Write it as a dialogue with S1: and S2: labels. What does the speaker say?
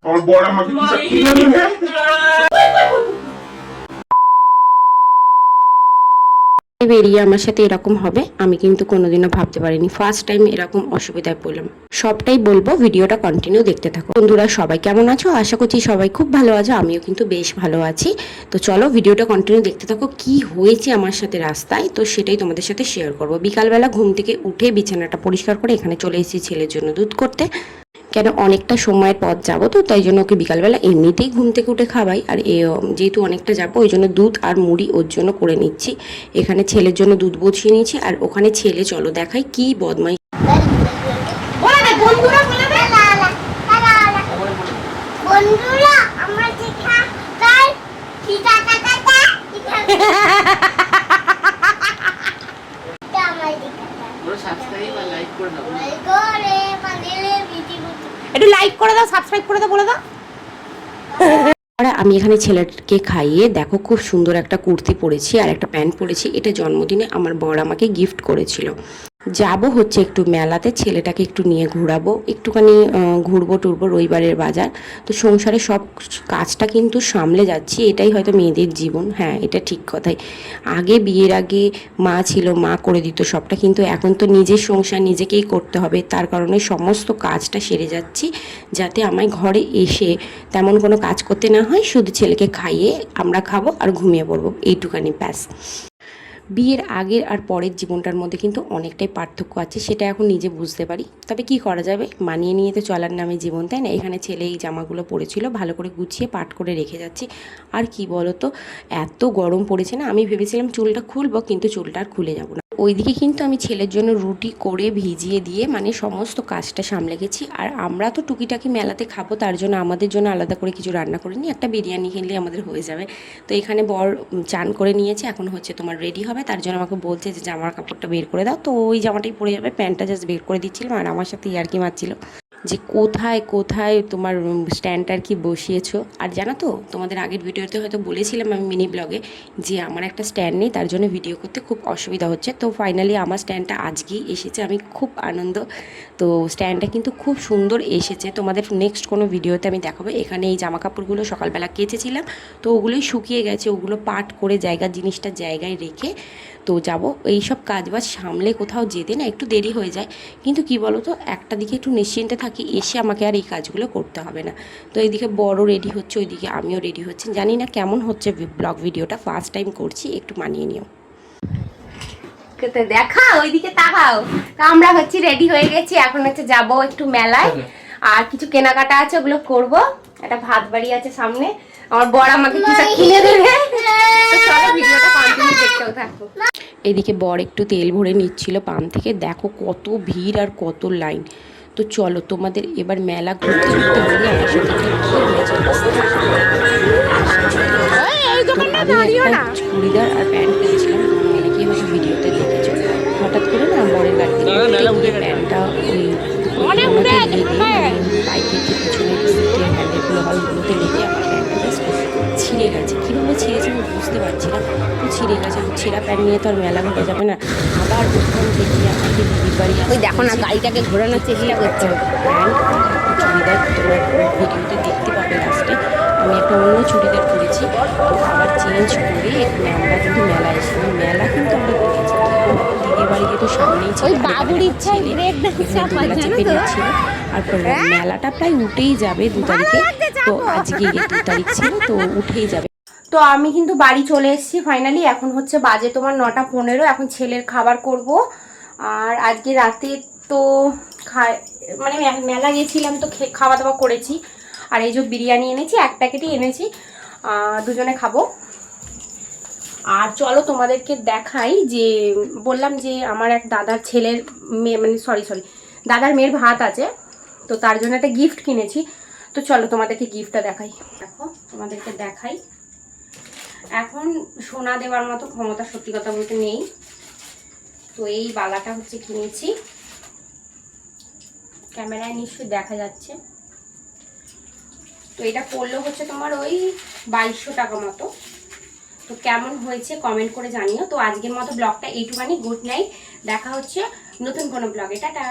S1: আমার বড় আমাকে
S2: বেরিয়ে আমার সাথে এরকম হবে আমি কিন্তু কোনোদিনও ভাবতে পারিনি। ফার্স্ট টাইম এরকম অসুবিধায় পড়লাম। সবটাই বলবো, ভিডিওটা কন্টিনিউ দেখতে থাকো। বন্ধুরা সবাই কেমন আছো? আশা করছি সবাই খুব ভালো আছো, আমিও কিন্তু বেশ ভালো আছি। তো চলো ভিডিওটা কন্টিনিউ দেখতে থাকো। কি হয়েছে আমার সাথে রাস্তায়, তো সেটাই তোমাদের সাথে শেয়ার করবো। বিকালবেলা ঘুম থেকে উঠে বিছানাটা পরিষ্কার করে এখানে চলে এসেছি ছেলের জন্য দুধ করতে। কেন, অনেকটা সময়ের পথ যাবো, তো তাই জন্য ওকে বিকালবেলা এমনিতেই ঘুম থেকে উঠে খাওয়াই। আর যেহেতু অনেকটা যাবো ওই জন্য দুধ আর মুড়ি ওর জন্য করে নিচ্ছি। এখানে ছেলের জন্য দুধ বসিয়ে নিয়েছি, আর ওখানে ছেলে চলো দেখাই কি বদমাই।
S3: একটু লাইক করে দাও, সাবস্ক্রাইব করে দাও, বলে দাও।
S2: আর আমি এখানে ছেলেকে খাইয়ে দেখো খুব সুন্দর একটা কুর্তি পরেছি আর একটা প্যান্ট পরেছি। এটা জন্মদিনে আমার বর আমাকে গিফট করেছিল। যাবো হচ্ছে একটু মেলাতে, ছেলেটাকে একটু নিয়ে ঘোরাবো, একটুখানি ঘুরবো টুরবো, রবিবারের বাজার। তো সংসারে সব কাজটা কিন্তু সামলে যাচ্ছি, এটাই হয়তো মেয়েদের জীবন। হ্যাঁ, এটা ঠিক কথাই। আগে বিয়ের আগে মা ছিল, মা করে দিত সবটা, কিন্তু এখন তো নিজের সংসার নিজেকেই করতে হবে। তার কারণে সমস্ত কাজটা সেরে যাচ্ছি, যাতে আমায় ঘরে এসে তেমন কোনো কাজ করতে না হয়। শুধু ছেলেকে খাইয়ে আমরা খাবো আর ঘুমিয়ে পড়বো, এইটুখানি ব্যাস। বিয়ের আগের আর পরের জীবনটার মধ্যে কিন্তু অনেকটাই পার্থক্য আছে, সেটা এখন নিজে বুঝতে পারি। তবে কি করা যাবে, মানিয়ে নিয়ে তো চলার নামে জীবন, তাই না? এখানে ছেলে এই জামাগুলো পরেছিল, ভালো করে গুছিয়ে পাট করে রেখে যাচ্ছি। আর কি বলো তো, এত গরম পড়েছে না, আমি ভেবেছিলাম চুলটা খুলবো, কিন্তু চুলটা আর খুলে যাবো না। ওইদিকে কিন্তু আমি ছেলের জন্য রুটি করে ভিজিয়ে দিয়ে মানে সমস্ত কাজটা সামলে গেছি। আর আমরা তো টুকিটাকি মেলাতে খাবো, তার জন্য আমাদের জন্য আলাদা করে কিছু রান্না করিনি, একটা বিরিয়ানি খেলে আমাদের হয়ে যাবে। তো এখানে বর চান করে নিয়েছে, এখন হচ্ছে তোমার রেডি হবে। তার জন্য আমাকে বলছে যে জামার কাপড়টা বের করে দাও, তো ওই জামাটাই পরে যাবে। প্যান্টটা জাস্ট বের করে দিচ্ছিলাম, আর আমার সাথে ইয়ার্কি মারছিল যে কোথায় কোথায় তোমার স্ট্যান্ডটার কি বসিয়েছো। আর জানো তো, তোমাদের আগের ভিডিওতে হয়তো বলেছিলাম আমি মিনি ব্লগে যে আমার একটা স্ট্যান্ড নেই, তার জন্য ভিডিও করতে খুব অসুবিধা হচ্ছে। তো ফাইনালি আমার স্ট্যান্ডটা আজকেই এসেছে, আমি খুব আনন্দ। তো স্ট্যান্ডটা কিন্তু খুব সুন্দর এসেছে, তোমাদের নেক্সট কোনো ভিডিওতে আমি দেখাবো। এখানে এই জামা কাপড়গুলো সকালবেলা কেচেছিলাম, তো ওগুলোই শুকিয়ে গেছে, ওগুলো পাট করে জিনিসটা জায়গায় রেখে তো যাব। এইসব কাজবাজ সামলে কোথাও যেতে না একটু দেরি হয়ে যায়, কিন্তু কি বলো তো, একটা দিকে একটু নিশ্চিন্তে থাকি, এসে আমাকে আর এই কাজগুলো করতে হবে না। তো এইদিকে বড় রেডি হচ্ছে, ওইদিকে আমিও রেডি হচ্ছি। জানি না কেমন হচ্ছে ব্লগ ভিডিওটা, ফার্স্ট টাইম করছি, একটু মানিয়ে নিও।
S3: দেখা ওইদিকে তাকাও। তো আমরা হচ্ছে রেডি হয়ে গেছি, এখন হচ্ছে যাব একটু মেলায়, আর কিছু কেনাকাটা আছে ওগুলো করব। একটা ভাত বাড়ি আছে সামনে, আমার বর আমাকে কিছু কিনে দেবে। তো চলো ভিডিওটা কন্টিনিউ দেখতেও থাকো।
S2: এদিকে বর একটু তেল ভরে নিচ্ছিল পাম্প থেকে, দেখো কত ভিড় আর কত লাইন। তো চলো তোমাদের এবার মেলা ঘুরতে ঘুরতে বলি আমার সাথে চুড়িদার আর প্যান্ট কিনেছিলাম, অনেকেই হয়তো ভিডিওতে দেখেছো। হঠাৎ করে না বরের গাড়ি থেকে প্যান্টটা ওই বাইকের যে পিছনে সিটের হ্যান্ডেলগুলো হয় ওগুলোতে লেগে আমার প্যান্টটা জাস্ট ছিঁড়ে গেছে। কীভাবে ছিঁড়েছে আমি বুঝতে পারছি না, তো ছিঁড়ে গেছে। ছেঁড়া প্যান্ট নিয়ে তো আর মেলা ঘুরে যাবে না। আবার ওখান থেকে আমাকে দিদির বাড়ি
S3: ওই দেখো না, গাড়িটাকে ঘোরানোর চেষ্টা করছে।
S2: প্যান্ট চুড়িদার তোমার ভিডিওতে দেখতে পাবে লাস্টে। আমি একটা অন্য চুড়িদার পরেছি, তো আবার চেঞ্জ করে এখানে আমরা কিন্তু মেলা এসেছিলাম। মেলা কিন্তু আমরা ঘুরেছি, দিদির বাড়ি যেহেতু সামনেই ছিল, চেপে নিচ্ছিল। আর মেলাটা প্রায় উঠেই যাবে 2 তারিখে, তো আজকে 2 তারিখ ছিল, তো উঠেই যাবে।
S3: তো আমি কিন্তু বাড়ি চলে এসেছি ফাইনালি। এখন হচ্ছে বাজে তোমার 9:15। এখন ছেলের খাবার করব। আর আজকে রাতে তো মানে মেলা গেছিলাম, তো খাওয়া দাওয়া করেছি। আর এই যে বিরিয়ানি এনেছি, 1 প্যাকেটই এনেছি, দুজনে খাবো। আর চলো তোমাদেরকে দেখাই, যে বললাম যে আমার এক দাদার ছেলের মেয়ে, মানে সরি দাদার মেয়ের ভাত আছে, তো তার জন্য একটা গিফট কিনেছি। তো চলো তোমাদেরকে গিফটটা দেখাই। দেখো তোমাদেরকে দেখাই। এখন সোনা দেওয়ার মতো ক্ষমতা সত্যি কথা বলতে নেই, তো এই বালাটা হচ্ছে কিনেছি, ক্যামেরায় নিশ্চয়ই দেখা যাচ্ছে। তো এটা পড়লো হচ্ছে তোমার ওই 2200 টাকা মতো। তো কেমন হয়েছে কমেন্ট করে জানিও। তো আজকের মতো ব্লগটা এইটুখানি। গুড নাইট, দেখা হচ্ছে নতুন কোনো ব্লগে, টাটা।